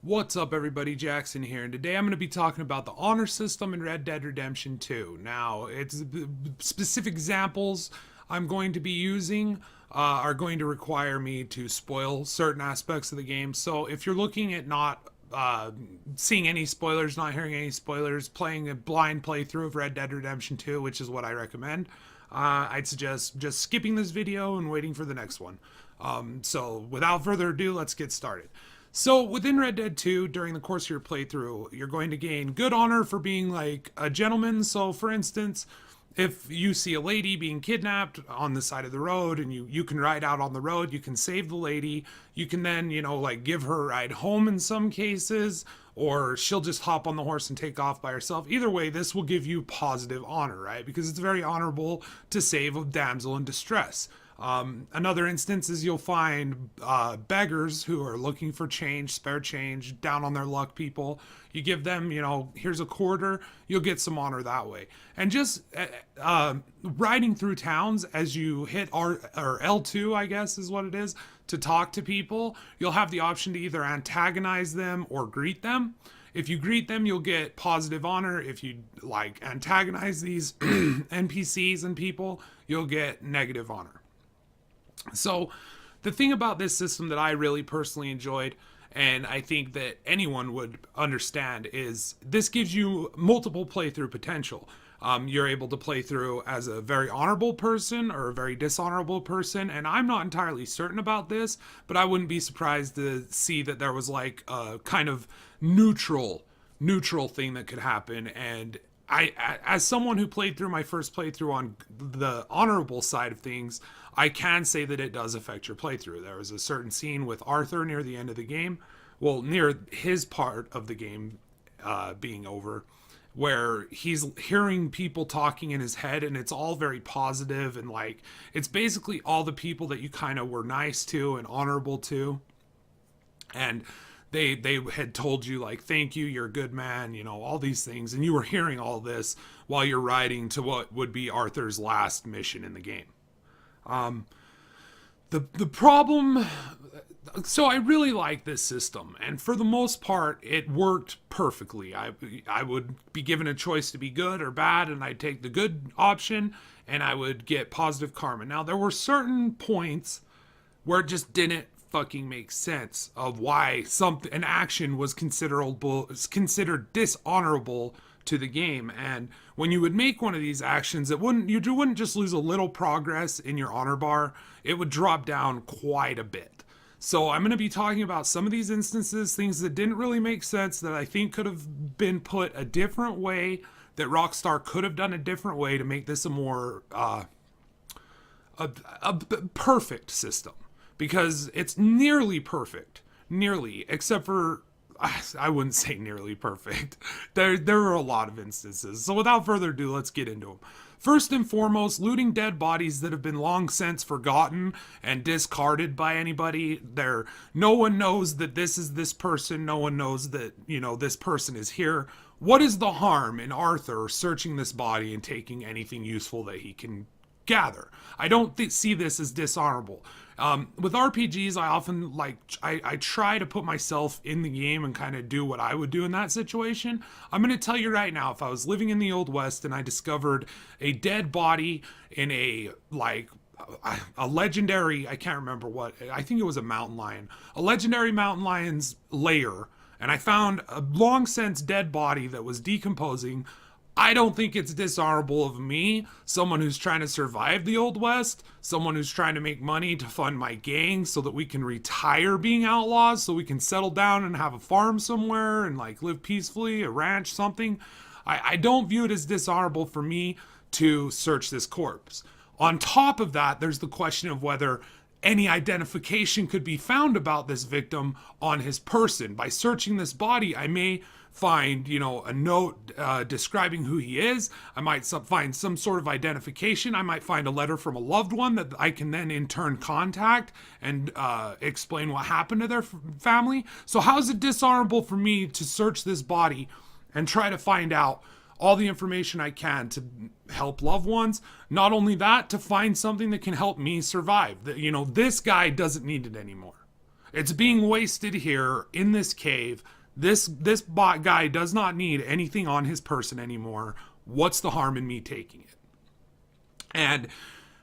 What's up, everybody? Jackson here, and today I'm going to be talking about the honor system in Red Dead Redemption 2. Now, it's specific examples I'm going to be using are going to require me to spoil certain aspects of the game. So, if you're looking at not seeing any spoilers, not hearing any spoilers, playing a blind playthrough of Red Dead Redemption 2, which is what I recommend, I'd suggest just skipping this video and waiting for the next one. So, without further ado, let's get started. So within Red Dead 2, during the course of your playthrough, you're going to gain good honor for being like a gentleman. So for instance, if you see a lady being kidnapped on the side of the road and you can ride out on the road, you can save the lady. You can then, like give her a ride home in some cases, or she'll just hop on the horse and take off by herself. Either way, this will give you positive honor, right? Because it's very honorable to save a damsel in distress. Another instance is you'll find beggars who are looking for change, spare change, down on their luck people. You give them, here's a quarter, you'll get some honor that way. And just riding through towns as you hit R or L2, I guess is what it is, to talk to people, you'll have the option to either antagonize them or greet them. If you greet them, you'll get positive honor. If you antagonize these NPCs and people, you'll get negative honor. So the thing about this system that I really personally enjoyed, and I think that anyone would understand, is this gives you multiple playthrough potential. You're able to play through as a very honorable person or a very dishonorable person, and I'm not entirely certain about this, but I wouldn't be surprised to see that there was like a kind of neutral thing that could happen. And as someone who played through my first playthrough on the honorable side of things, I can say that it does affect your playthrough. There was a certain scene with Arthur near the end of the game, well, near his part of the game being over, where he's hearing people talking in his head, and it's all very positive, and it's basically all the people that you kind of were nice to and honorable to, and they had told you thank you, you're a good man, all these things, and you were hearing all this while you're riding to what would be Arthur's last mission in the game. The problem, so I really like this system, and for the most part it worked perfectly. I would be given a choice to be good or bad, and I'd take the good option and I would get positive karma. Now there were certain points where it just didn't fucking make sense of why an action was considered dishonorable to the game. And when you would make one of these actions, you wouldn't just lose a little progress in your honor bar, it would drop down quite a bit. So I'm going to be talking about some of these instances, things that didn't really make sense, that I think could have been put a different way, that Rockstar could have done a different way to make this a more a perfect system. Because it's nearly perfect. Nearly. Except for, I wouldn't say nearly perfect. There are a lot of instances. So without further ado, let's get into them. First and foremost, looting dead bodies that have been long since forgotten and discarded by anybody. No one knows that this is this person. No one knows that, this person is here. What is the harm in Arthur searching this body and taking anything useful that he can gather? I don't see this as dishonorable. With RPGs, I often I try to put myself in the game and kind of do what I would do in that situation. I'm going to tell you right now, if I was living in the Old West and I discovered a dead body in a legendary, I can't remember what, I think it was a mountain lion, a legendary mountain lion's lair, and I found a long since dead body that was decomposing, I don't think it's dishonorable of me, someone who's trying to survive the Old West, someone who's trying to make money to fund my gang so that we can retire being outlaws, so we can settle down and have a farm somewhere and live peacefully, a ranch, something. I don't view it as dishonorable for me to search this corpse. On top of that, there's the question of whether any identification could be found about this victim on his person. By searching this body, I may find, a note describing who he is. I might find some sort of identification. I might find a letter from a loved one that I can then in turn contact and explain what happened to their family. So how is it dishonorable for me to search this body and try to find out all the information I can to help loved ones? Not only that, to find something that can help me survive. That, this guy doesn't need it anymore. It's being wasted here in this cave. This bot guy does not need anything on his person anymore. What's the harm in me taking it? And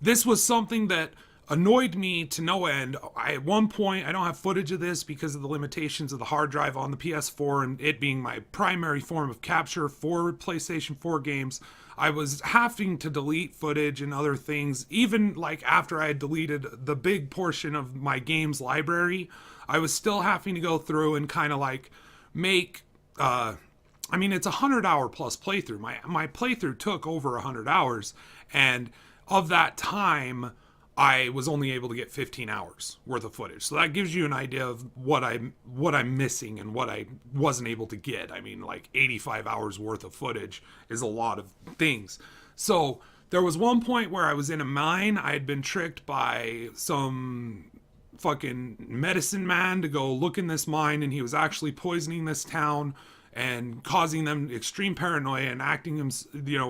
this was something that annoyed me to no end. At one point, I don't have footage of this because of the limitations of the hard drive on the PS4 and it being my primary form of capture for PlayStation 4 games. I was having to delete footage and other things, even like after I had deleted the big portion of my games library. I was still having to go through and kind of like make I mean, it's a 100-hour plus playthrough. My playthrough took over 100 hours, and of that time, I was only able to get 15 hours worth of footage. So that gives you an idea of what I'm missing and what I wasn't able to get. I mean, like 85 hours worth of footage is a lot of things. So there was one point where I was in a mine. I had been tricked by some fucking medicine man to go look in this mine, and he was actually poisoning this town and causing them extreme paranoia and acting him,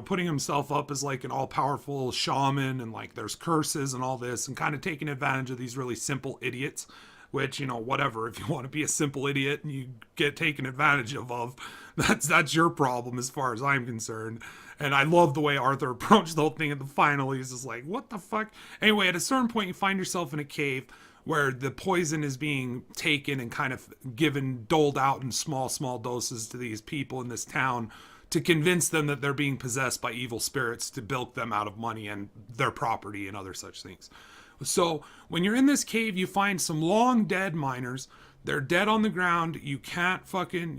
putting himself up as like an all-powerful shaman, and like there's curses and all this, and kind of taking advantage of these really simple idiots, which, whatever, if you want to be a simple idiot and you get taken advantage of, that's your problem as far as I'm concerned. And I love the way Arthur approached the whole thing at the final. He's just like, what the fuck? Anyway, at a certain point, you find yourself in a cave where the poison is being taken and kind of doled out in small doses to these people in this town to convince them that they're being possessed by evil spirits to bilk them out of money and their property and other such things. So when you're in this cave, you find some long dead miners. They're dead on the ground. You can't fucking,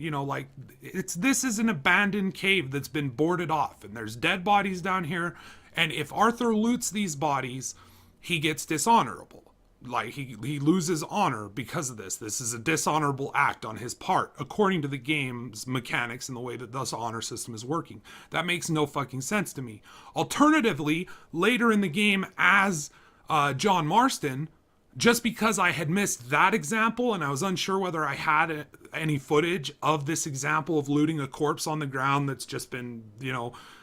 this is an abandoned cave that's been boarded off, and there's dead bodies down here. And if Arthur loots these bodies, he gets dishonorable. Like, he loses honor because of this. This is a dishonorable act on his part, according to the game's mechanics and the way that this honor system is working. That makes no fucking sense to me. Alternatively, later in the game, as John Marston, just because I had missed that example and I was unsure whether I had any footage of this example of looting a corpse on the ground that's just been,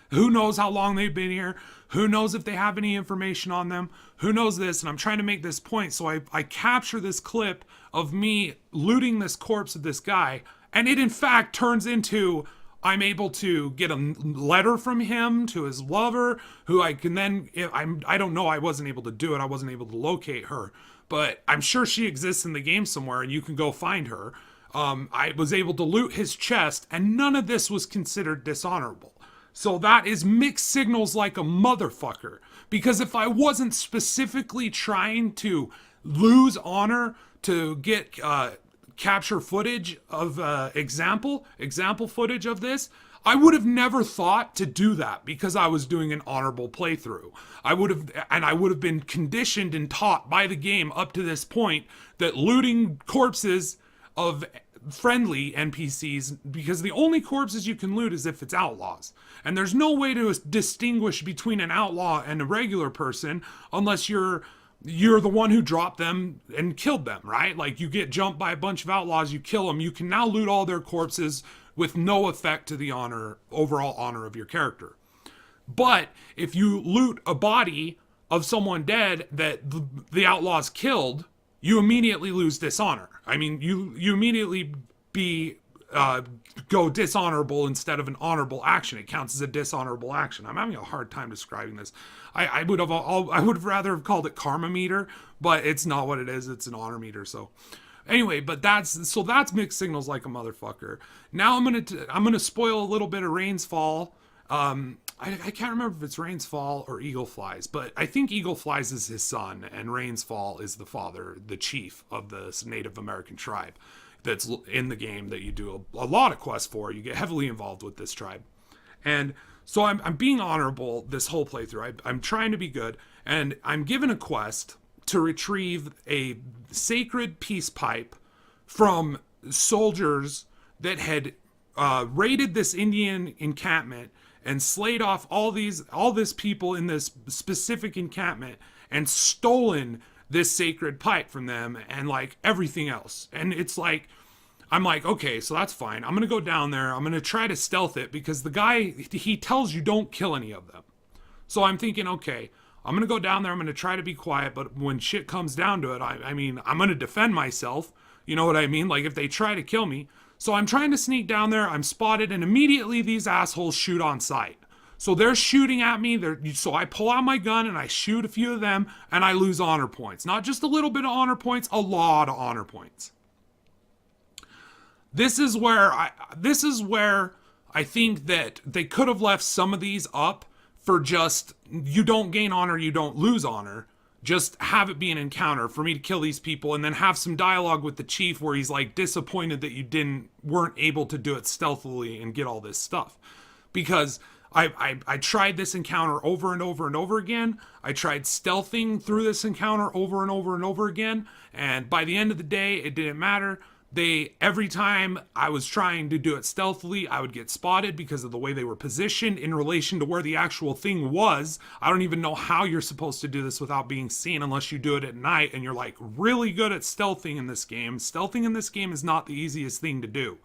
who knows how long they've been here? Who knows if they have any information on them? Who knows this? And I'm trying to make this point. So I capture this clip of me looting this corpse of this guy. And it in fact turns into, I'm able to get a letter from him to his lover, who I can then, I don't know, I wasn't able to do it. I wasn't able to locate her. But I'm sure she exists in the game somewhere and you can go find her. I was able to loot his chest, and none of this was considered dishonorable. So that is mixed signals like a motherfucker. Because if I wasn't specifically trying to lose honor to get capture footage of example footage of this, I would have never thought to do that because I was doing an honorable playthrough. I would have been conditioned and taught by the game up to this point that looting corpses of friendly NPCs, because the only corpses you can loot is if it's outlaws. And there's no way to distinguish between an outlaw and a regular person unless you're the one who dropped them and killed them, right? Like, you get jumped by a bunch of outlaws, you kill them, you can now loot all their corpses with no effect to the overall honor of your character. But if you loot a body of someone dead that the outlaws killed, you immediately lose dishonor. I mean, you immediately go dishonorable instead of an honorable action. It counts as a dishonorable action. I'm having a hard time describing this. I would have rather have called it karma meter, but it's not what it is. It's an honor meter. So anyway, but that's mixed signals like a motherfucker. Now I'm gonna spoil a little bit of Rain's Fall. I can't remember if it's Rain's Fall or Eagle Flies, but I think Eagle Flies is his son and Rain's Fall is the father, the chief of the Native American tribe that's in the game that you do a lot of quests for. You get heavily involved with this tribe. And so I'm being honorable this whole playthrough. I'm trying to be good, and I'm given a quest to retrieve a sacred peace pipe from soldiers that had raided this Indian encampment and slayed off all this people in this specific encampment and stolen this sacred pipe from them and like everything else. And it's like, I'm like, okay, so that's fine. I'm going to go down there. I'm going to try to stealth it because the guy, he tells you don't kill any of them. So I'm thinking, okay, I'm going to go down there. I'm going to try to be quiet. But when shit comes down to it, I mean, I'm going to defend myself. You know what I mean? Like if they try to kill me. So I'm trying to sneak down there, I'm spotted, and immediately these assholes shoot on sight. So they're shooting at me. So I pull out my gun and I shoot a few of them, and I lose honor points. Not just a little bit of honor points, a lot of honor points. This is where I think that they could have left some of these up for just, you don't gain honor, you don't lose honor. Just have it be an encounter for me to kill these people, and then have some dialogue with the chief where he's like disappointed that you weren't able to do it stealthily and get all this stuff. Because I tried this encounter over and over and over again. I tried stealthing through this encounter over and over and over again. And by the end of the day, it didn't matter. Every time I was trying to do it stealthily, I would get spotted because of the way they were positioned in relation to where the actual thing was. I don't even know how you're supposed to do this without being seen unless you do it at night and you're like really good at stealthing in this game. Stealthing in this game is not the easiest thing to do.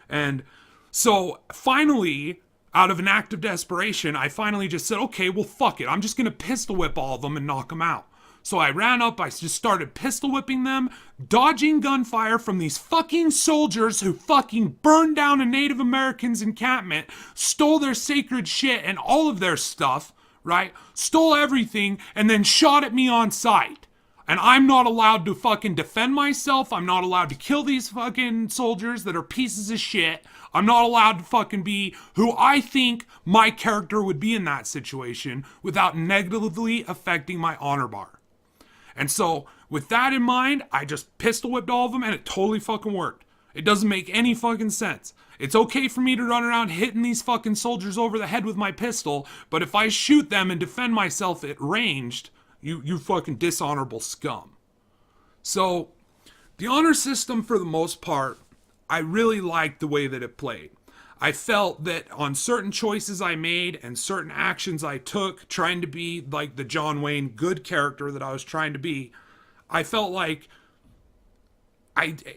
And so finally, out of an act of desperation, I finally just said, okay, well, fuck it. I'm just going to pistol whip all of them and knock them out. So I ran up, I just started pistol whipping them, dodging gunfire from these fucking soldiers who fucking burned down a Native Americans encampment, stole their sacred shit and all of their stuff, right? Stole everything and then shot at me on sight. And I'm not allowed to fucking defend myself. I'm not allowed to kill these fucking soldiers that are pieces of shit. I'm not allowed to fucking be who I think my character would be in that situation without negatively affecting my honor bar. And so, with that in mind, I just pistol whipped all of them and it totally fucking worked. It doesn't make any fucking sense. It's okay for me to run around hitting these fucking soldiers over the head with my pistol, but if I shoot them and defend myself at ranged, you fucking dishonorable scum. So, the honor system for the most part, I really liked the way that it played. I felt that on certain choices I made and certain actions I took, trying to be like the John Wayne good character that I was trying to be, I felt like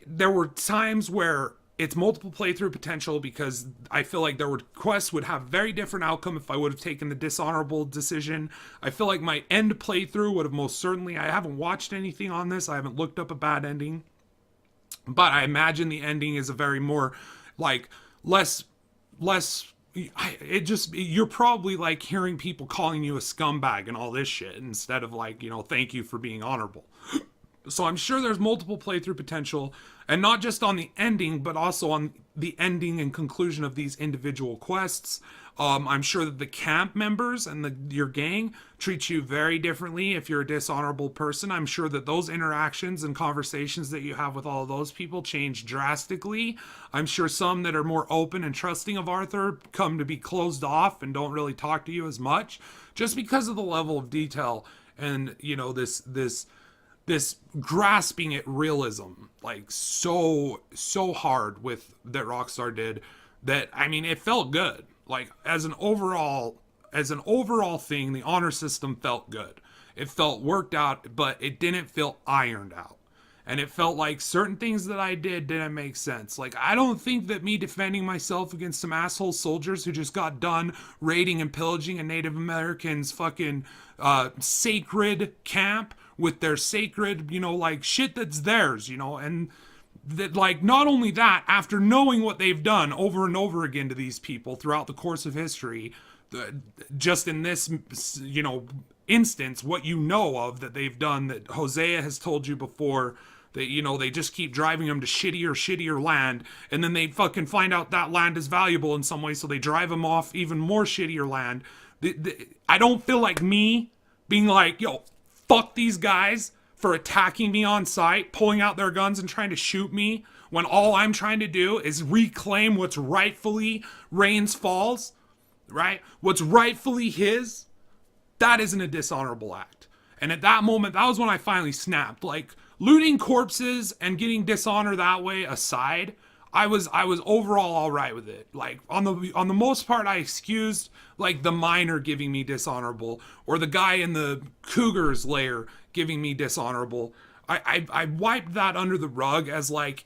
there were times where it's multiple playthrough potential because I feel like quests would have very different outcome if I would have taken the dishonorable decision. I feel like my end playthrough would have most certainly, I haven't watched anything on this, I haven't looked up a bad ending, but I imagine the ending is a very more like less, you're probably like hearing people calling you a scumbag and all this shit instead of like, thank you for being honorable. So I'm sure there's multiple playthrough potential, and not just on the ending, but also on the ending and conclusion of these individual quests. I'm sure that the camp members and your gang treat you very differently if you're a dishonorable person. I'm sure that those interactions and conversations that you have with all of those people change drastically. I'm sure some that are more open and trusting of Arthur come to be closed off and don't really talk to you as much, just because of the level of detail and, this grasping at realism, like so hard with that Rockstar did, that it felt good. Like as an overall thing, the honor system felt good. It felt worked out, but it didn't feel ironed out. And it felt like certain things that I did didn't make sense. Like, I don't think that me defending myself against some asshole soldiers who just got done raiding and pillaging a Native Americans fucking sacred camp with their sacred, shit that's theirs, and that, like, not only that, after knowing what they've done over and over again to these people throughout the course of history, just in this, instance, what of that they've done, that Hosea has told you before, that, they just keep driving them to shittier land, and then they fucking find out that land is valuable in some way, so they drive them off even more shittier land. I don't feel like me being like, yo, fuck these guys for attacking me on sight, pulling out their guns and trying to shoot me, when all I'm trying to do is reclaim what's rightfully Rains Falls, right? What's rightfully his. That isn't a dishonorable act. And at that moment, that was when I finally snapped. Like, looting corpses and getting dishonor that way aside, I was overall all right with it. Like, on the most part, I excused, like, the miner giving me dishonorable, or the guy in the cougar's lair giving me dishonorable. I wiped that under the rug as, like,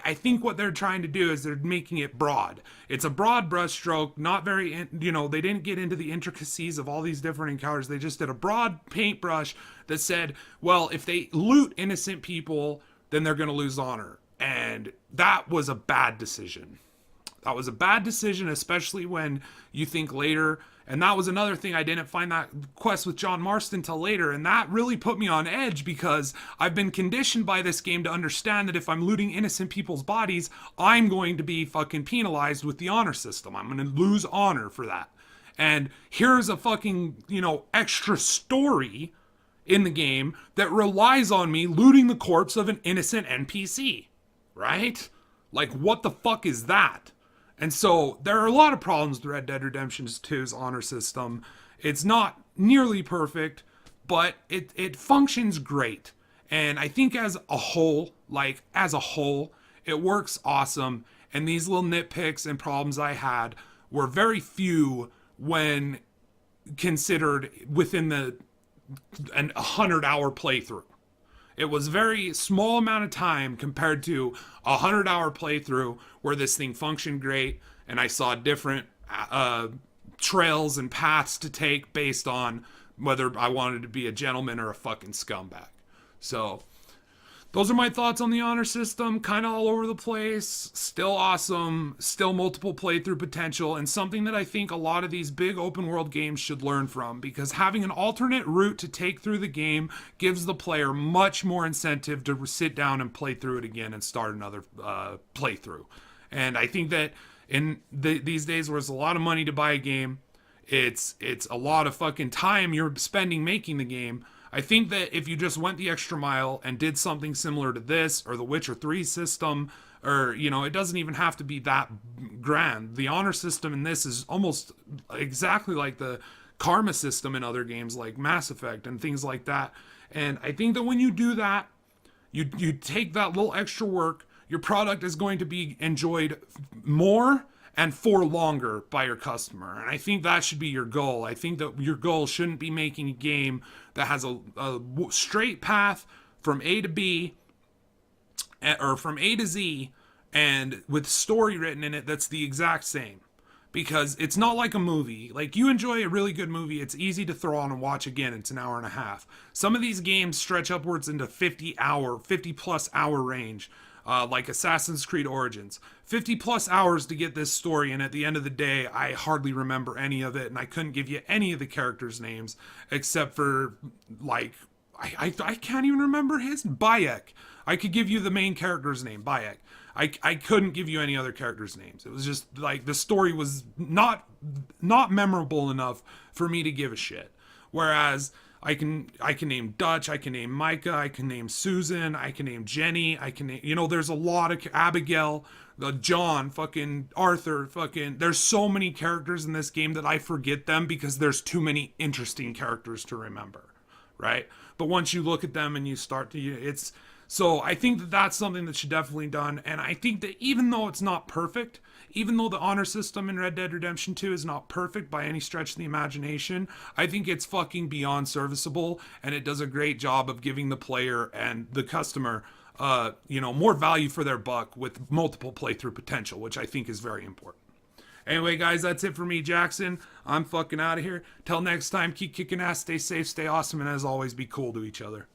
I think what they're trying to do is they're making it broad. It's a broad brushstroke, not very, they didn't get into the intricacies of all these different encounters. They just did a broad paintbrush that said, well, if they loot innocent people, then they're going to lose honor. And that was a bad decision. That was a bad decision, especially when you think later. And that was another thing. I didn't find that quest with John Marston till later. And that really put me on edge because I've been conditioned by this game to understand that if I'm looting innocent people's bodies, I'm going to be fucking penalized with the honor system. I'm going to lose honor for that. And here's a fucking, extra story in the game that relies on me looting the corpse of an innocent NPC. Right? Like, what the fuck is that? And so there are a lot of problems with Red Dead Redemption 2's honor system. It's not nearly perfect, but it functions great. And I think as a whole, it works awesome. And these little nitpicks and problems I had were very few when considered within an 100-hour playthrough. It was a very small amount of time compared to a 100-hour playthrough where this thing functioned great and I saw different trails and paths to take based on whether I wanted to be a gentleman or a fucking scumbag. So those are my thoughts on the honor system. Kind of all over the place. Still awesome. Still multiple playthrough potential. And something that I think a lot of these big open world games should learn from. Because having an alternate route to take through the game gives the player much more incentive to sit down and play through it again and start another playthrough. And I think that in these days where there's a lot of money to buy a game, it's a lot of fucking time you're spending making the game. I think that if you just went the extra mile and did something similar to this or the Witcher 3 system, or, it doesn't even have to be that grand. The honor system in this is almost exactly like the karma system in other games like Mass Effect and things like that. And I think that when you do that, you take that little extra work, your product is going to be enjoyed more and for longer by your customer. And I think that should be your goal. I think that your goal shouldn't be making a game that has a straight path from A to B or from A to Z and with story written in it that's the exact same. Because it's not like a movie. Like, you enjoy a really good movie, it's easy to throw on and watch again. It's an hour and a half. Some of these games stretch upwards into 50 plus hour range. Like Assassin's Creed Origins. 50 plus hours to get this story, and at the end of the day, I hardly remember any of it, and I couldn't give you any of the characters' names, except for, I can't even remember his, Bayek. I could give you the main character's name, Bayek. I couldn't give you any other characters' names. It was just, the story was not memorable enough for me to give a shit. Whereas I can name Dutch, I can name Micah, I can name Susan, I can name Jenny, I can name, there's a lot of, Abigail, John, fucking Arthur, there's so many characters in this game that I forget them because there's too many interesting characters to remember, right? But once you look at them and you start to, so I think that that's something that should definitely be done. And I think that even though it's not perfect, even though the honor system in Red Dead Redemption 2 is not perfect by any stretch of the imagination, I think it's fucking beyond serviceable, and it does a great job of giving the player and the customer, more value for their buck with multiple playthrough potential, which I think is very important. Anyway, guys, that's it for me, Jackson. I'm fucking out of here. Till next time, keep kicking ass, stay safe, stay awesome, and as always, be cool to each other.